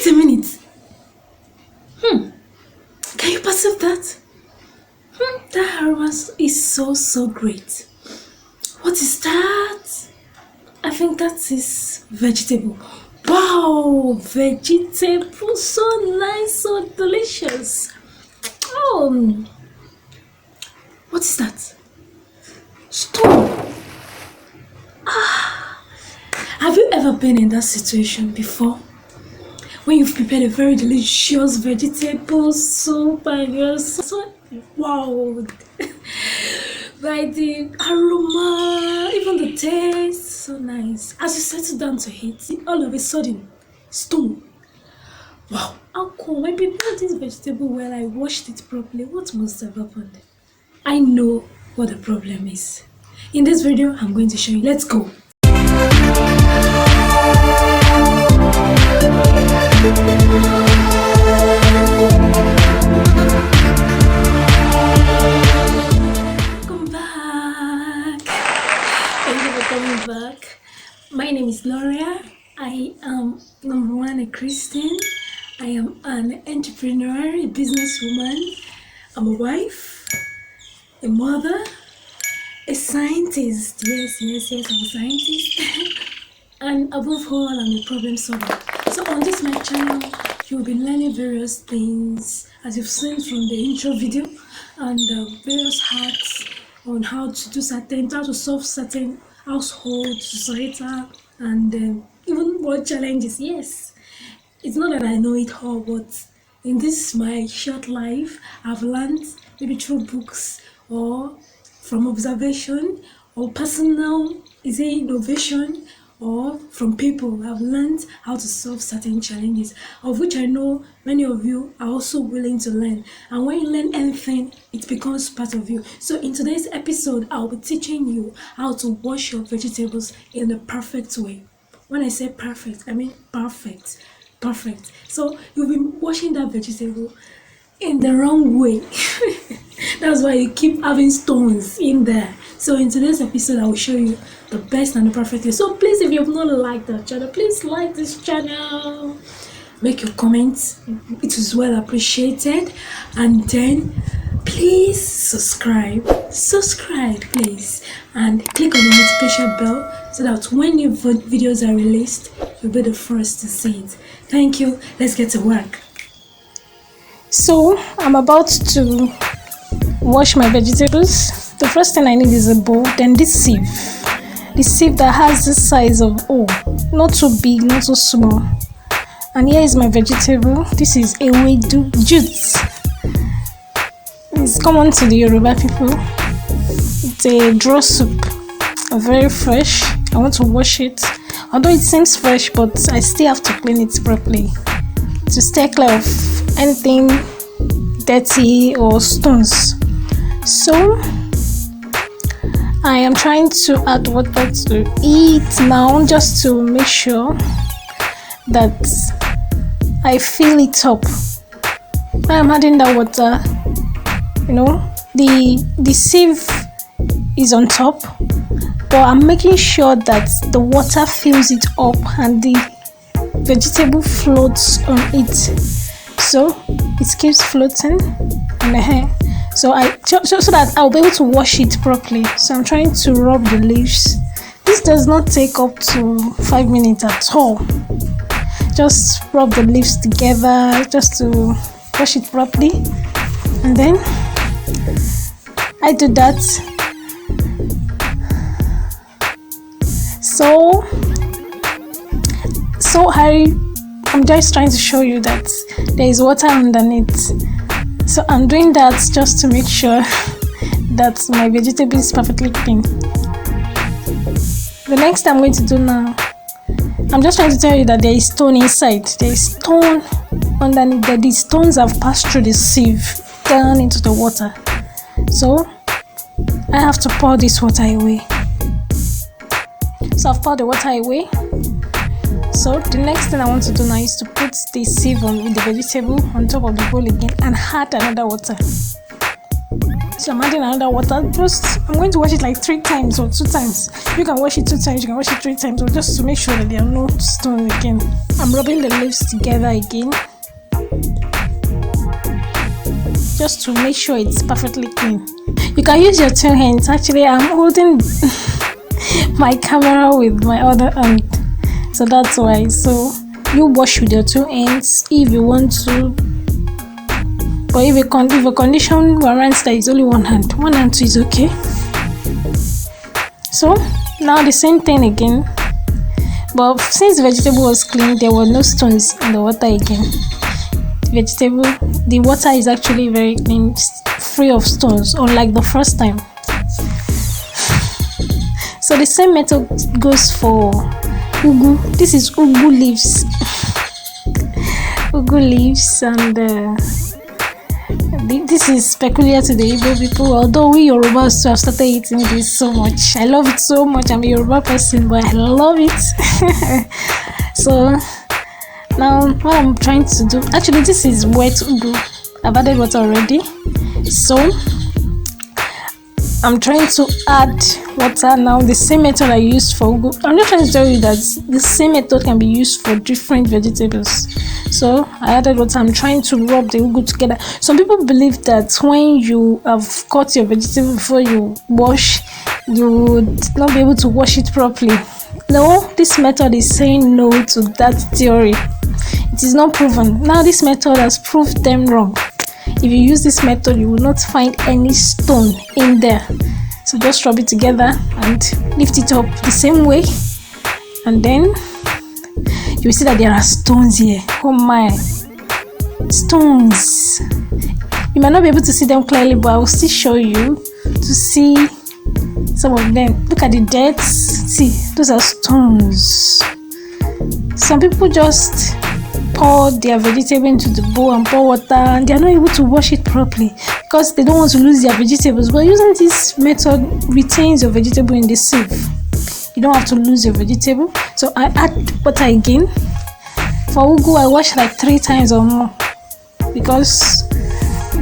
a minute. Can you perceive that? That aroma is so great. What is that? I think that is vegetable. Wow, vegetable, so nice, so delicious. Oh, what is that? Stone. Have you ever been in that situation before? When you've prepared a very delicious vegetable soup and you're so wow. By the aroma, even the taste, so nice. As you settle down to eat, all of a sudden, stone. Wow, how come? I prepared this vegetable well, I washed it properly. What must have happened? I know what the problem is. In this video, I'm going to show you. Let's go. Back. My name is Gloria. I am number one, a Christian. I am an entrepreneur, a businesswoman. I'm a wife, a mother, a scientist. Yes, I'm a scientist. And above all, I'm a problem solver. So on this my channel, you'll be learning various things, as you've seen from the intro video, and various hacks on how to solve certain household, societal, and even work challenges. Yes, it's not that I know it all, but in this my short life, I've learned maybe through books or from observation or personal innovation, or from people. I've learned how to solve certain challenges, of which I know many of you are also willing to learn. And when you learn anything, it becomes part of you. So in today's episode, I'll be teaching you how to wash your vegetables in the perfect way. When I say perfect, I mean perfect. So you'll be washing that vegetable in the wrong way. That's why you keep having stones in there. So in today's episode, I will show you the best and the perfect way. So please, if you have not liked that channel, please like this channel, make your comments, it is well appreciated, and then please subscribe please, and click on the notification bell so that when new videos are released, you'll be the first to see it. Thank you. Let's get to work. So I'm about to wash my vegetables. The first thing I need is a bowl, then this sieve. The sieve that has the size of not too big, not too small. And here is my vegetable. This is ewedu jute. It's common to the Yoruba people. It's a draw soup, very fresh. I want to wash it. Although it seems fresh, but I still have to clean it properly to stay clear of anything dirty or stones. So I am trying to add water to it now, just to make sure that I fill it up. I am adding that water. The sieve is on top, but I'm making sure that the water fills it up and the vegetable floats on it, so it keeps floating on the hair. So that I'll be able to wash it properly. So I'm trying to rub the leaves. This does not take up to 5 minutes at all. Just rub the leaves together just to wash it properly, and then I do that. So I'm just trying to show you that there is water underneath. So I'm doing that just to make sure that my vegetable is perfectly clean. The next thing I'm going to do now, I'm just trying to tell you that there is stone inside. There is stone underneath. That these stones have passed through the sieve down into the water. So I have to pour this water away. So I've poured the water away. So the next thing I want to do now is to put the sieve on with the vegetable on top of the bowl again and add another water. So I'm adding another water. I'm going to wash it like 3 times or 2 times. You can wash it 2 times, you can wash it 3 times, or just to make sure that there are no stones again. I'm rubbing the leaves together again, just to make sure it's perfectly clean. You can use your 2 hands. Actually, I'm holding my camera with my other hand, so that's why. So you wash with your 2 hands if you want to, but if a condition warrants that it's only one hand too is okay. So now the same thing again, but since the vegetable was clean, there were no stones in the water again. The water is actually very clean, free of stones, unlike the first time. So the same method goes for ugu. This is ugu leaves. Ugu leaves, and this is peculiar to the Igbo people, although we Yorubas have started eating this so much. I love it so much. I'm a Yoruba person, but I love it. So now what I'm trying to do, actually this is wet ugu. I've added water already, so I'm trying to add water now. The same method I used for ugu. I'm just trying to tell you that the same method can be used for different vegetables. So I added water. I'm trying to rub the ugu together. Some people believe that when you have cut your vegetable before you wash, you would not be able to wash it properly. No, this method is saying no to that theory. It is not proven. Now this method has proved them wrong. If you use this method, you will not find any stone in there. So just rub it together and lift it up the same way, and then you will see that there are stones here. Oh my, stones. You might not be able to see them clearly, but I will still show you to see some of them. Look at the dirt. See, those are stones. Some people just pour their vegetable into the bowl and pour water, and they are not able to wash it properly because they don't want to lose their vegetables. But using this method retains your vegetable in the sieve. You don't have to lose your vegetable. So I add water again. For ugu, I wash like 3 times or more, because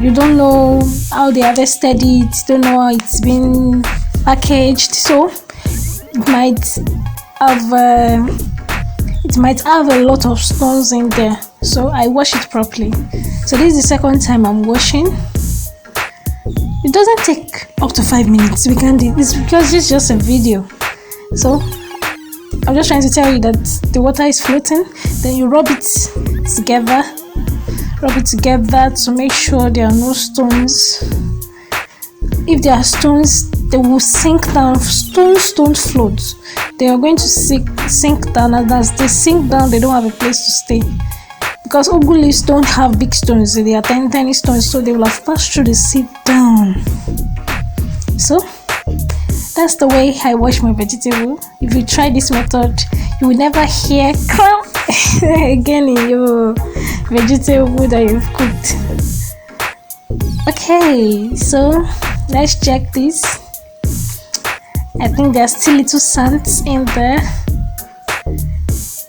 you don't know how they harvested it, you don't know how it's been packaged, so it might have a lot of stones in there. So I wash it properly. So this is the second time I'm washing. It doesn't take up to 5 minutes. We can do this because it's just a video. So I'm just trying to tell you that the water is floating. Then you rub it together to make sure there are no stones. If there are stones, they will sink down. Stones don't float. They are going to sink down, and as they sink down, they don't have a place to stay. Because ugu leaves don't have big stones, they are tiny stones, so they will have passed through the seed down. So that's the way I wash my vegetable. If you try this method, you will never hear crumb again in your vegetable that you've cooked. Okay, so let's check this. I think there's still little sands in there.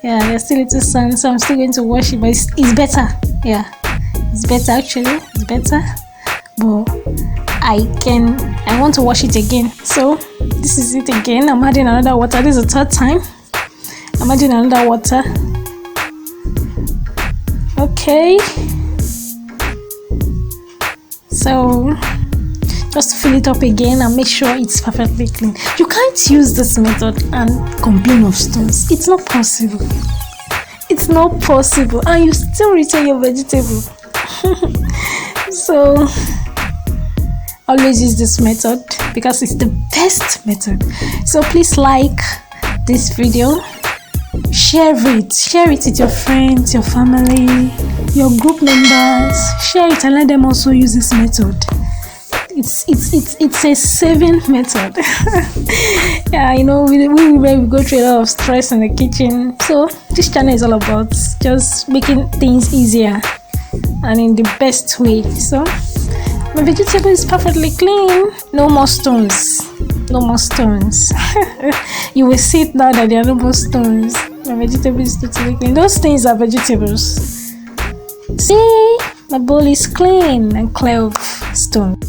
Yeah, there's still little sand, so I'm still going to wash it, but it's better. Yeah, it's better actually. It's better, but I want to wash it again. So this is it again. I'm adding another water. This is the 3rd time. I'm adding another water. Okay. So just fill it up again and make sure it's perfectly clean. You can't use this method and complain of stones. It's not possible. It's not possible, and you still retain your vegetable. So always use this method because it's the best method. So please like this video, share it with your friends, your family, your group members. Share it and let them also use this method. It's a saving method. Yeah, you know, we go through a lot of stress in the kitchen, so this channel is all about just making things easier and in the best way. So my vegetable is perfectly clean. No more stones. You will see it now that there are no more stones. My vegetable is totally clean. Those things are vegetables. See, my bowl is clean and clear of stone.